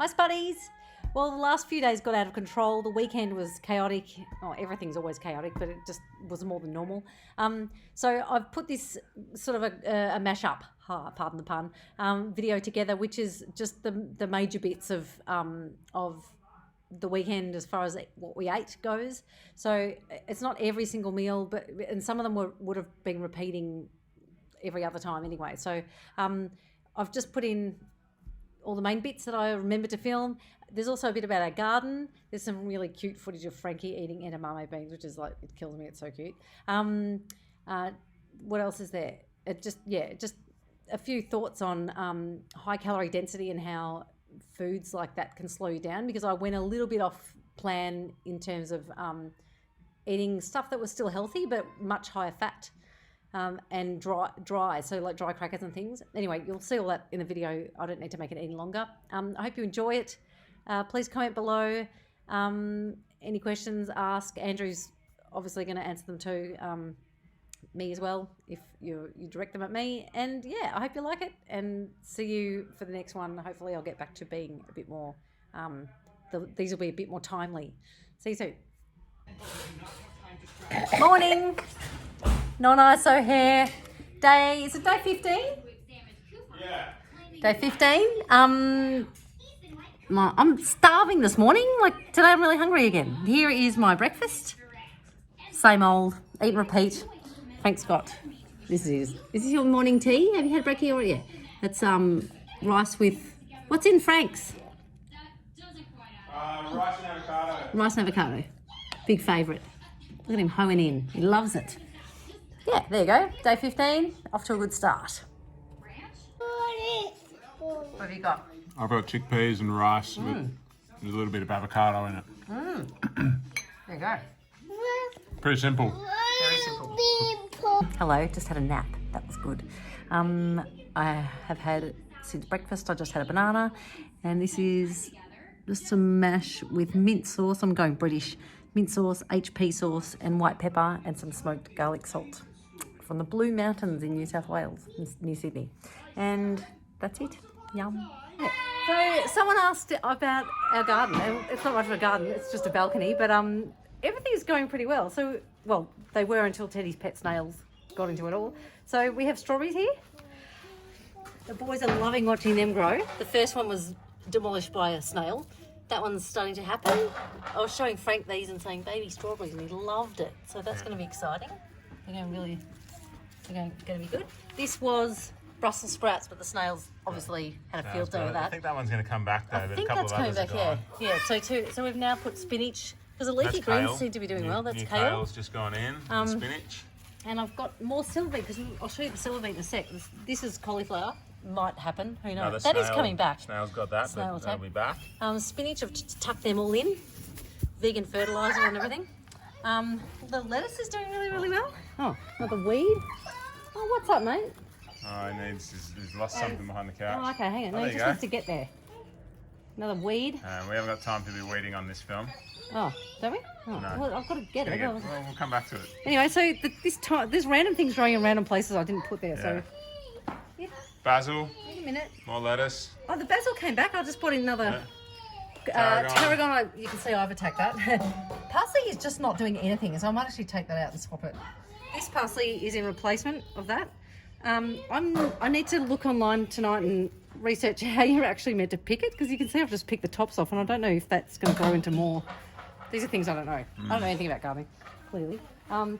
Hi, Spuddies. Well, the last few days got out of control. The weekend was chaotic. Oh, everything's always chaotic, but it just was more than normal. So I've put this sort of a mash-up, pardon the pun, video together, which is just the major bits of the weekend as far as what we ate goes. So it's not every single meal, and some of them would have been repeating every other time anyway. So I've just put in all the main bits that I remember to film. There's also a bit about our garden. There's some really cute footage of Frankie eating edamame beans, which is like, it kills me. It's so cute. What else is there? Just a few thoughts on high calorie density and how foods like that can slow you down, because I went a little bit off plan in terms of eating stuff that was still healthy but much higher fat. And dry, so like dry crackers and things. Anyway, you'll see all that in the video. I don't need to make it any longer. I hope you enjoy it. Please comment below. Any questions, ask. Andrew's obviously going to answer them too. Me as well, if you direct them at me. And yeah, I hope you like it, and see you for the next one. Hopefully I'll get back to being a bit more, these will be a bit more timely. See you soon. Morning. Non-ISO hair. Is it day 15? Yeah. Day 15. I'm starving this morning. Like today I'm really hungry again. Here is my breakfast. Same old, eat and repeat. Thanks, Scott. This is your morning tea. Have you had brekky already? Yeah. That's rice with, what's in Frank's? Rice and avocado. Rice and avocado. Big favourite. Look at him hoeing in. He loves it. Yeah, there you go. Day 15, off to a good start. What have you got? I've got chickpeas and rice with a little bit of avocado in it. There you go. Pretty simple. Very simple. Hello, just had a nap. That was good. I have had, since breakfast, I just had a banana. And this is just some mash with mint sauce. I'm going British. Mint sauce, HP sauce, and white pepper, and some smoked garlic salt from the Blue Mountains in New South Wales, near Sydney. And that's it. Yum. Yeah. So someone asked about our garden. It's not much of a garden, it's just a balcony, but everything is going pretty well. So, well, they were until Teddy's pet snails got into it all. So we have strawberries here. The boys are loving watching them grow. The first one was demolished by a snail. That one's starting to happen. I was showing Frank these and saying baby strawberries, and he loved it. So that's going to be exciting. They're going to be good. This was Brussels sprouts, but the snails obviously had a field day with that. I think that one's going to come back though. I think that's coming back, yeah. So we've now put spinach, because the leafy greens seem to be doing well. That's kale. Kale's just gone in, spinach. And I've got more silver beet, because I'll show you the silver beet in a sec. This is cauliflower. Might happen, who knows? That is coming back. Snail's got that, but that'll be back. Spinach, I've tucked them all in. Vegan fertiliser and everything. The lettuce is doing really, really well. Oh, another weed. Oh, what's up, mate? Oh, he's lost something behind the couch. Oh, okay, hang on. No, he just needs to get there. Another weed. We haven't got time to be weeding on this film. Oh, don't we? Oh, No. Well, I've got to get it. We'll come back to it. Anyway, so this random thing's growing in random places I didn't put there, so... Yeah. Basil. Wait a minute. More lettuce. Oh, the basil came back. I just put in another... Tarragon, you can see I've attacked that. Parsley is just not doing anything, so I might actually take that out and swap it. This parsley is in replacement of that. I need to look online tonight and research how you're actually meant to pick it, because you can see I've just picked the tops off, and I don't know if that's going to grow into more. These are things I don't know. I don't know anything about gardening, clearly. Thyme.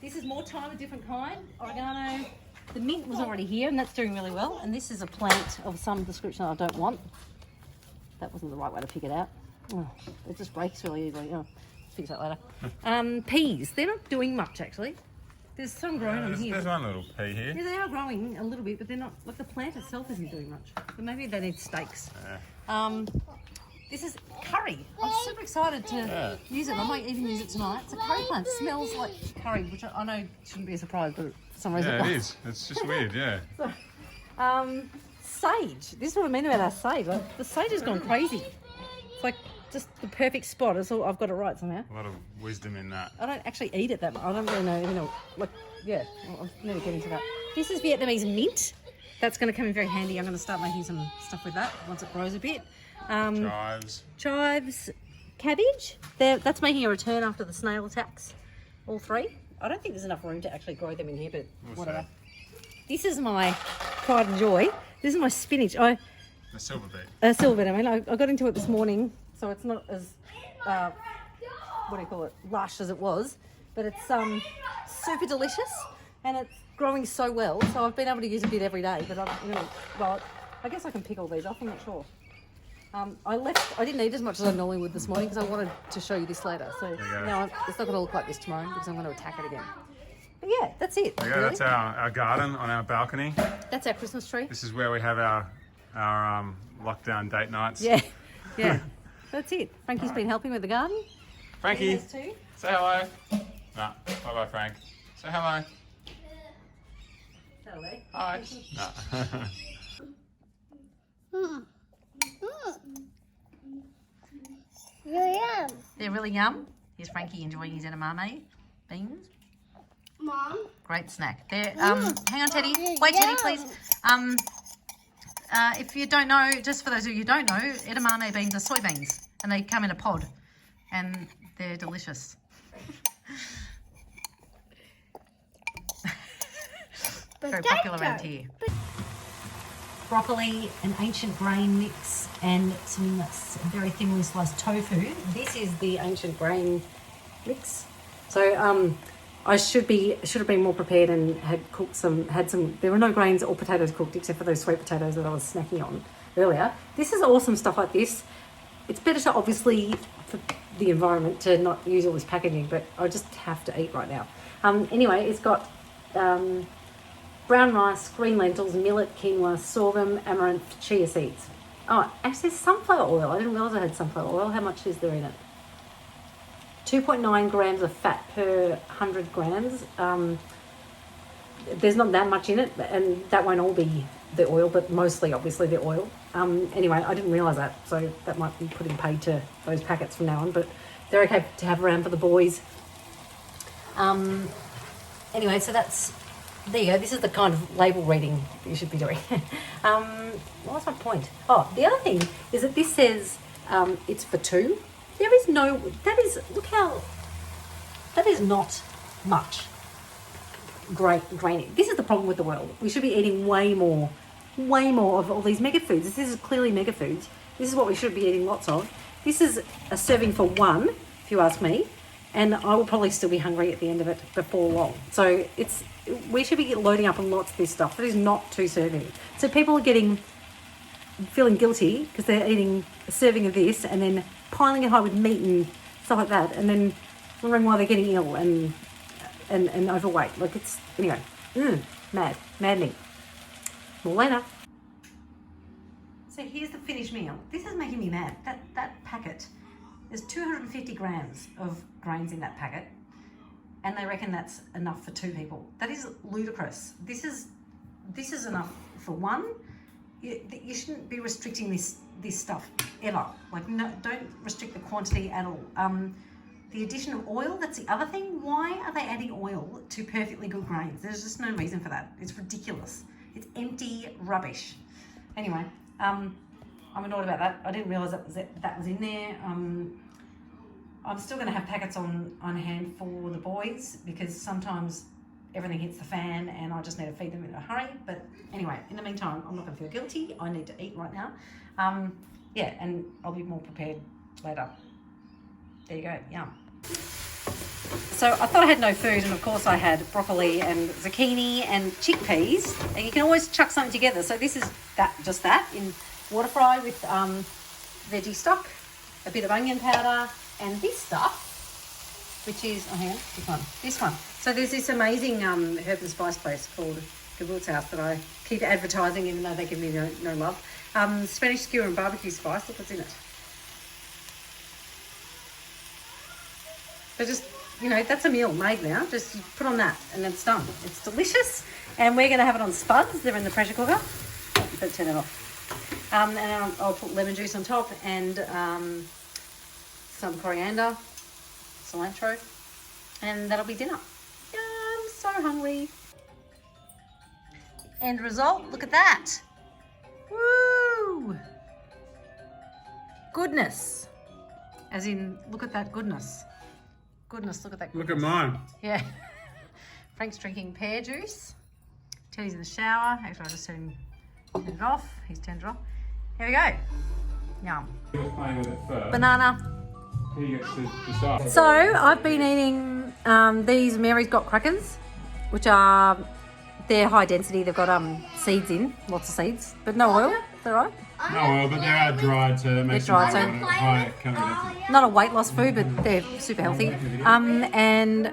This is more thyme, a different kind. Oregano. The mint was already here, and that's doing really well. And this is a plant of some description I don't want. That wasn't the right way to pick it out. Oh, it just breaks really easily. Oh, fix that later. Peas. They're not doing much, actually. There's some growing on here. There's one little pea here. Yeah, they are growing a little bit, but they're not, like the plant itself isn't doing much. But maybe they need stakes. Yeah. This is curry. I'm super excited to use it. I might even use it tonight. It's a curry plant. It smells like curry, which I know shouldn't be a surprise, but for some reason it is. It's just weird, yeah. So, sage. This is what I mean about our sage. Like, the sage has gone crazy. It's like just the perfect spot. I've got it right somehow. A lot of wisdom in that. I don't actually eat it that much. I don't really know, like, yeah, I'll never get into that. This is Vietnamese mint. that's going to come in very handy. I'm going to start making some stuff with that once it grows a bit. Chives, cabbage. That's making a return after the snail attacks. All three. I don't think there's enough room to actually grow them in here, but whatever. This is my pride and joy. This is my spinach. A silver beet. A silver beet. I mean, I got into it this morning, so it's not as what do you call it, lush as it was, but it's super delicious and it's growing so well. So I've been able to use a bit every day. But I guess I can pick all these off. I'm not sure. I didn't eat as much as I normally would this morning because I wanted to show you this later. So now it's not going to look like this tomorrow because I'm going to attack it again. But yeah, that's it. There you go. That's our garden on our balcony. That's our Christmas tree. This is where we have our lockdown date nights. Yeah, yeah. That's it. Frankie's been helping with the garden. Frankie, say hello. Nah, bye-bye, Frank. Say hello. Hello. Hi. Nah. They're really yum. Here's Frankie enjoying his edamame beans. Mom. Great snack. They're hang on, Teddy. Wait, Teddy, please. If you don't know, just for those of you who don't know, edamame beans are soybeans, and they come in a pod, and they're delicious. Very popular around here. Broccoli, an ancient grain mix, and some very thinly sliced tofu. This is the ancient grain mix. So I should have been more prepared and had some. There were no grains or potatoes cooked except for those sweet potatoes that I was snacking on earlier. This is awesome stuff like this. It's better to obviously for the environment to not use all this packaging, but I just have to eat right now. Anyway, it's got brown rice, green lentils, millet, quinoa, sorghum, amaranth, chia seeds. Oh, actually, there's sunflower oil. I didn't realise I had sunflower oil. How much is there in it? 2.9 grams of fat per 100 grams. There's not that much in it, and that won't all be the oil, but mostly, obviously, the oil. Anyway, I didn't realise that, so that might be putting paid to those packets from now on, but they're okay to have around for the boys. Anyway, so that's... There you go. This is the kind of label reading that you should be doing. What was my point? Oh, the other thing is that this says it's for two. There is no... Look how... That is not much grain. This is the problem with the world. We should be eating way more of all these mega foods. This is clearly mega foods. This is what we should be eating lots of. This is a serving for one, if you ask me, and I will probably still be hungry at the end of it before long. So we should be loading up on lots of this stuff. That is not two servings. So people are feeling guilty because they're eating a serving of this and then piling it high with meat and stuff like that, and then wondering why they're getting ill and overweight. Like, it's, anyway, maddening. More later. So here's the finished meal. This is making me mad. That packet, there's 250 grams of grains in that packet, and they reckon that's enough for two people. That is ludicrous. This is enough for one. You shouldn't be restricting this stuff ever. Like, no, don't restrict the quantity at all. The addition of oil, that's the other thing. Why are they adding oil to perfectly good grains? There's just no reason for that. It's ridiculous. It's empty rubbish. Anyway, I'm annoyed about that. I didn't realise that was in there. I'm still going to have packets on hand for the boys because sometimes everything hits the fan and I just need to feed them in a hurry. But anyway, in the meantime, I'm not going to feel guilty. I need to eat right now. Yeah, and I'll be more prepared later. There you go, yum. So I thought I had no food, and of course I had broccoli and zucchini and chickpeas, and you can always chuck something together. So this is just that in water fry with veggie stock, a bit of onion powder, and this stuff, which is, oh hang on, this one. So there's this amazing herb and spice place called Gewurzhaus that I keep advertising even though they give me no love. Spanish skewer and barbecue spice, look what's in it. So just, that's a meal made now. Just you put on that and it's done. It's delicious. And we're going to have it on Spuds. They're in the pressure cooker. You better turn it off. And I'll put lemon juice on top and some coriander, cilantro. And that'll be dinner. I'm so hungry. end result. Look at that. Woo! Goodness. As in, look at that goodness. Goodness, look at that goodness. Look at mine. Yeah. Frank's drinking pear juice. Teddy's in the shower. Actually, I just turned it off. He's turned it off. Here we go. Yum. He was playing with it first. Banana. He gets to decide. So, I've been eating these Mary's Got crackers, which are, they're high density. They've got seeds in, lots of seeds, but no oil. Is that right? No oil, but they are dried, so that makes them dried, so- high calorie density. Not a weight loss food, but they're super healthy. And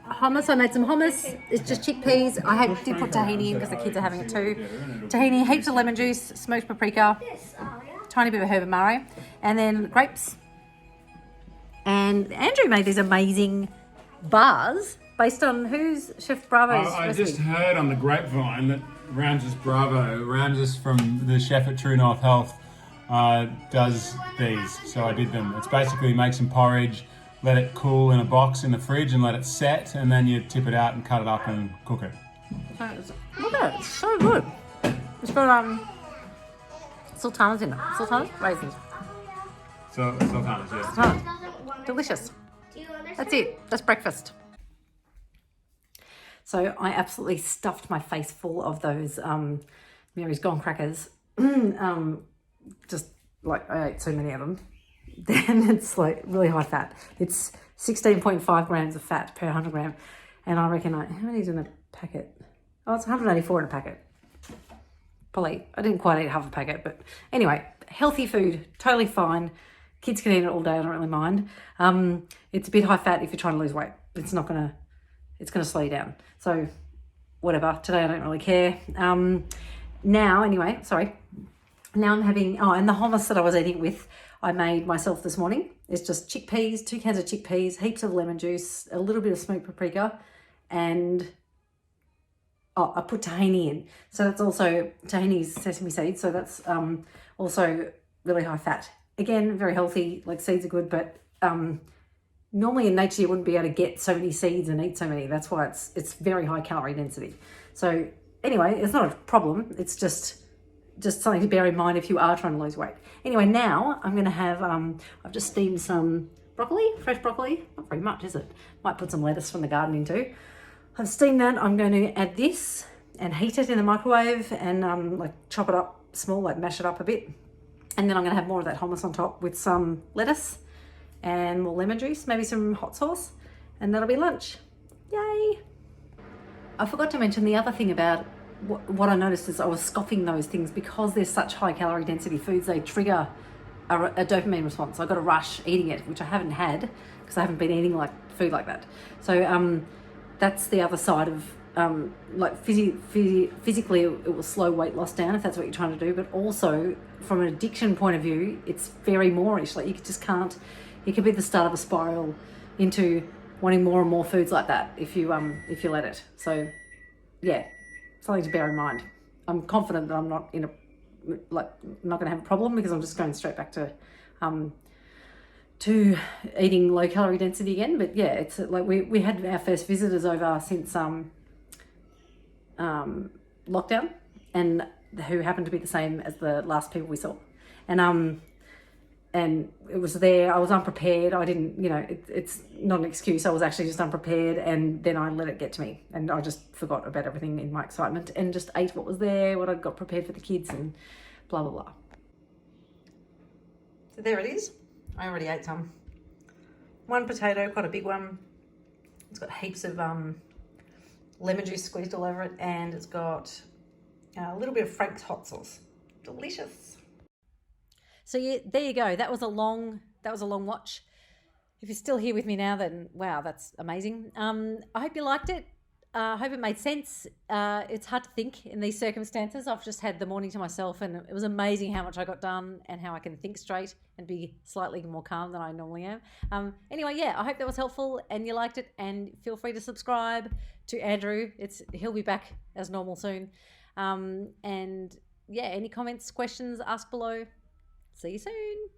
hummus, I made some hummus. It's just chickpeas. I did put tahini in because the kids are having it too. Tahini, heaps of lemon juice, smoked paprika, tiny bit of herb amaro, and then grapes. And Andrew made these amazing bars based on whose Chef Bravo's I recipe? just heard on the grapevine that Ramses from the chef at True North Health does these. So I did them. It's basically make some porridge, let it cool in a box in the fridge and let it set, and then you tip it out and cut it up and cook it. Look at it, it's so good. It's got sultanas in it. Sultanas? Raisins. So sultanas, yeah. Sultanas. Delicious. That's it. That's breakfast. So I absolutely stuffed my face full of those Mary's Gone crackers. Just like I ate so many of them. Then it's like really high fat. It's 16.5 grams of fat per 100 gram. And I reckon, how many is in a packet? Oh, it's 184 in a packet. Probably, I didn't quite eat half a packet, but anyway, healthy food, totally fine. Kids can eat it all day, I don't really mind. It's a bit high fat if you're trying to lose weight. It's gonna slow you down. So whatever, today I don't really care. Now I'm having, and the hummus that I was eating with, I made myself this morning. It's just chickpeas, 2 cans of chickpeas, heaps of lemon juice, a little bit of smoked paprika, and I put tahini in. So that's also, tahini's sesame seeds, so that's also really high fat. Again, very healthy, like seeds are good, but normally in nature you wouldn't be able to get so many seeds and eat so many. That's why it's very high calorie density. So anyway, it's not a problem. It's just something to bear in mind if you are trying to lose weight. Anyway, now I'm going to have, I've just steamed some broccoli, fresh broccoli. Not very much, is it? Might put some lettuce from the garden in too. I've steamed that. I'm going to add this and heat it in the microwave and like chop it up small, like mash it up a bit. And then I'm going to have more of that hummus on top with some lettuce and more lemon juice, maybe some hot sauce, and that'll be lunch. Yay! I forgot to mention the other thing about what I noticed is I was scoffing those things because they're such high calorie density foods, they trigger a dopamine response. I got a rush eating it, which I haven't had because I haven't been eating like food like that. So that's the other side of like physically it will slow weight loss down if that's what you're trying to do, but also from an addiction point of view, it's very moreish. Like you just can't, it could be the start of a spiral into wanting more and more foods like that if you let it. So yeah, something to bear in mind. I'm confident that I'm not not going to have a problem because I'm just going straight back to eating low calorie density again. But yeah, it's like we had our first visitors over since lockdown, and who happened to be the same as the last people we saw, and it was there. I was unprepared. I didn't, it's not an excuse. I was actually just unprepared, and then I let it get to me, and I just forgot about everything in my excitement and just ate what was there, what I'd got prepared for the kids, and blah blah blah. So there it is. I already ate some. One potato, quite a big one. It's got heaps of lemon juice squeezed all over it, and it's got a little bit of Frank's hot sauce. Delicious. So yeah, there you go. That was a long watch. If you're still here with me now, then wow, that's amazing. I hope you liked it. I hope it made sense. It's hard to think in these circumstances. I've just had the morning to myself, and it was amazing how much I got done and how I can think straight and be slightly more calm than I normally am. Anyway, yeah, I hope that was helpful and you liked it, and feel free to subscribe to Andrew. He'll be back as normal soon. And yeah, any comments, questions, ask below. See you soon.